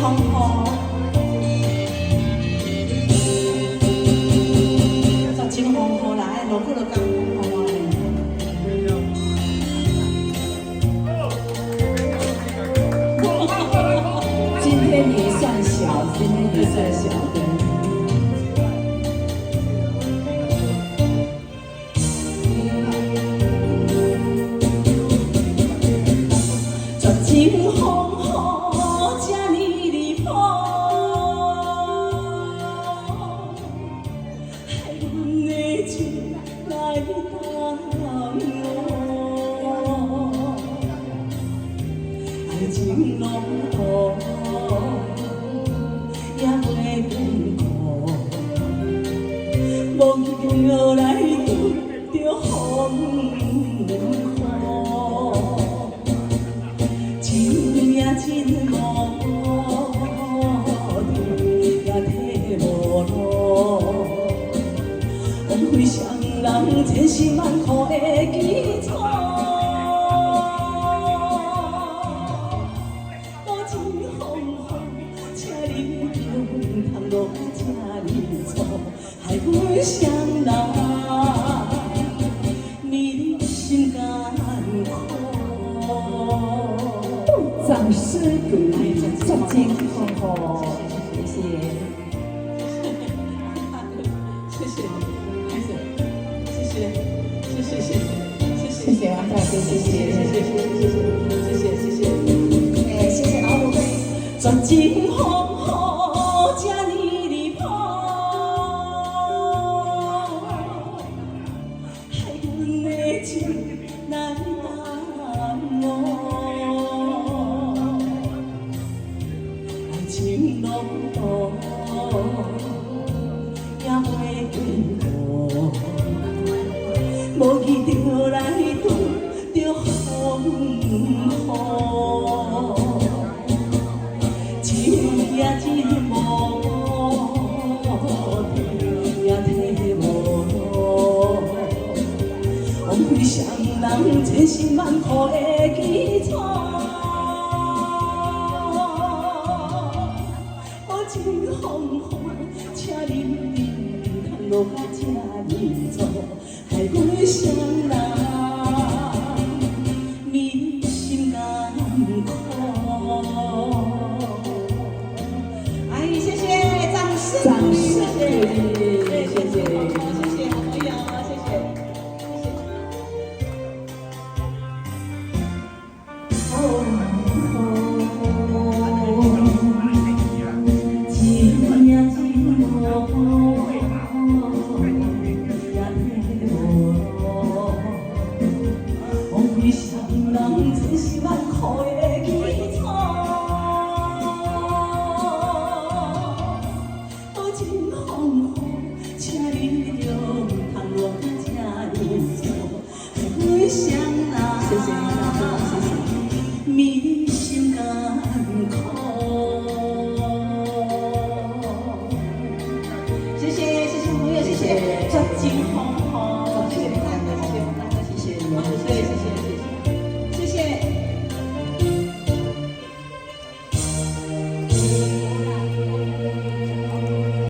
风雨，十情风雨来，落雨就讲风雨嘞。今天也算小，今天也算小的。 情风雨这呢离谱，害阮的情来等我，爱情路途也袂变苦，无叫来拄着风雨。 真无路，也体无路，枉费双人千辛万苦的基础。无情风雨，请你中通落这呢错，害阮双人迷心肝苦。 掌声鼓励，十情风雨，谢谢，谢谢，谢谢，谢谢，谢谢，谢谢王大哥，谢谢，谢谢，谢谢，哎，谢谢老虎队，十情风雨这呢离谱，害阮的情来等我。 情路途也袂变苦，无遇着来拄着风雨，情也真无也体无路，枉费双人千辛万苦的基础。 情风雨，请你通落这呢错，害阮双人迷心肝苦。阿姨，谢谢，掌声，掌声，谢谢，谢谢，谢谢，好朋友，谢谢，千辛万苦的基础，无情风雨，请你着通落这呢错，害阮双人。谢谢你，大哥，谢谢。迷。